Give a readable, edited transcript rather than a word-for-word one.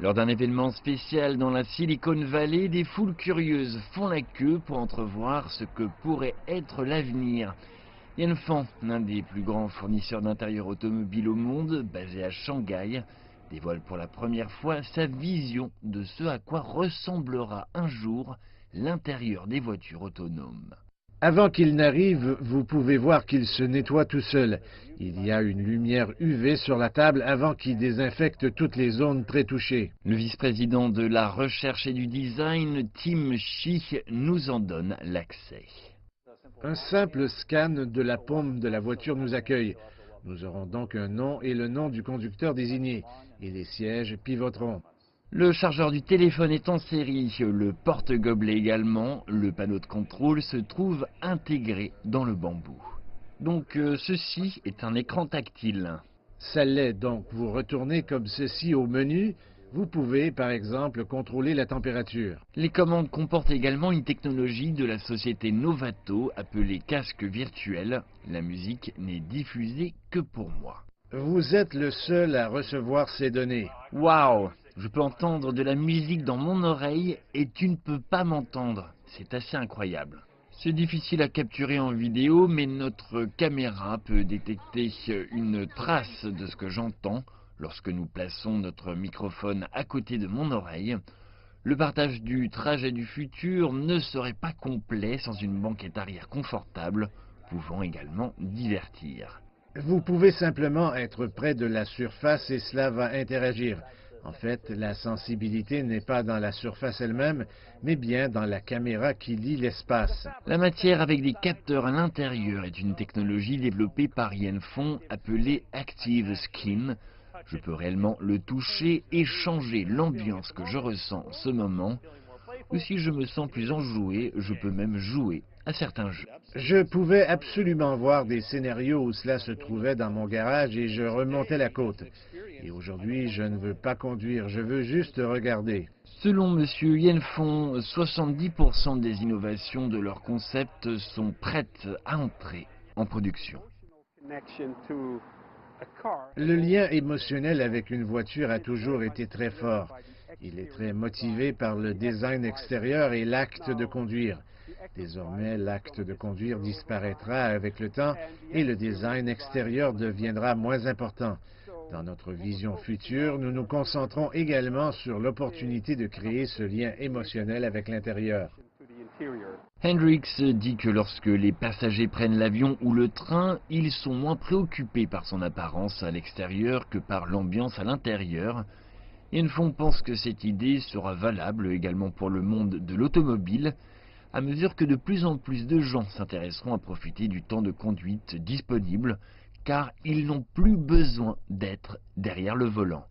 Lors d'un événement spécial dans la Silicon Valley, des foules curieuses font la queue pour entrevoir ce que pourrait être l'avenir. Yanfan, l'un des plus grands fournisseurs d'intérieur automobile au monde, basé à Shanghai, dévoile pour la première fois sa vision de ce à quoi ressemblera un jour l'intérieur des voitures autonomes. Avant qu'il n'arrive, vous pouvez voir qu'il se nettoie tout seul. Il y a une lumière UV sur la table avant qu'il désinfecte toutes les zones très touchées. Le vice-président de la recherche et du design, Tim Shi, nous en donne l'accès. Un simple scan de la paume de la voiture nous accueille. Nous aurons donc un nom et le nom du conducteur désigné, et les sièges pivoteront. Le chargeur du téléphone est en série, le porte-gobelet également, le panneau de contrôle se trouve intégré dans le bambou. Donc ceci est un écran tactile. Ça l'est, donc vous retournez comme ceci au menu. Vous pouvez, par exemple, contrôler la température. Les commandes comportent également une technologie de la société Novato appelée casque virtuel. La musique n'est diffusée que pour moi. Vous êtes le seul à recevoir ces données. Waouh! Je peux entendre de la musique dans mon oreille et tu ne peux pas m'entendre. C'est assez incroyable. C'est difficile à capturer en vidéo, mais notre caméra peut détecter une trace de ce que j'entends lorsque nous plaçons notre microphone à côté de mon oreille. Le partage du trajet du futur ne serait pas complet sans une banquette arrière confortable, pouvant également divertir. Vous pouvez simplement être près de la surface et cela va interagir. En fait, la sensibilité n'est pas dans la surface elle-même, mais bien dans la caméra qui lit l'espace. La matière avec des capteurs à l'intérieur est une technologie développée par Yanfan appelée Active Skin. Je peux réellement le toucher et changer l'ambiance que je ressens en ce moment. Ou si je me sens plus enjoué, je peux même jouer à certains jeux. Je pouvais absolument voir des scénarios où cela se trouvait dans mon garage et je remontais la côte. Et aujourd'hui, je ne veux pas conduire, je veux juste regarder. Selon M. Yanfan, 70% des innovations de leur concept sont prêtes à entrer en production. Le lien émotionnel avec une voiture a toujours été très fort. Il est très motivé par le design extérieur et l'acte de conduire. Désormais, l'acte de conduire disparaîtra avec le temps et le design extérieur deviendra moins important. Dans notre vision future, nous nous concentrons également sur l'opportunité de créer ce lien émotionnel avec l'intérieur. Hendrix dit que lorsque les passagers prennent l'avion ou le train, ils sont moins préoccupés par son apparence à l'extérieur que par l'ambiance à l'intérieur. Yanfan pense que cette idée sera valable également pour le monde de l'automobile, à mesure que de plus en plus de gens s'intéresseront à profiter du temps de conduite disponible, car ils n'ont plus besoin d'être derrière le volant.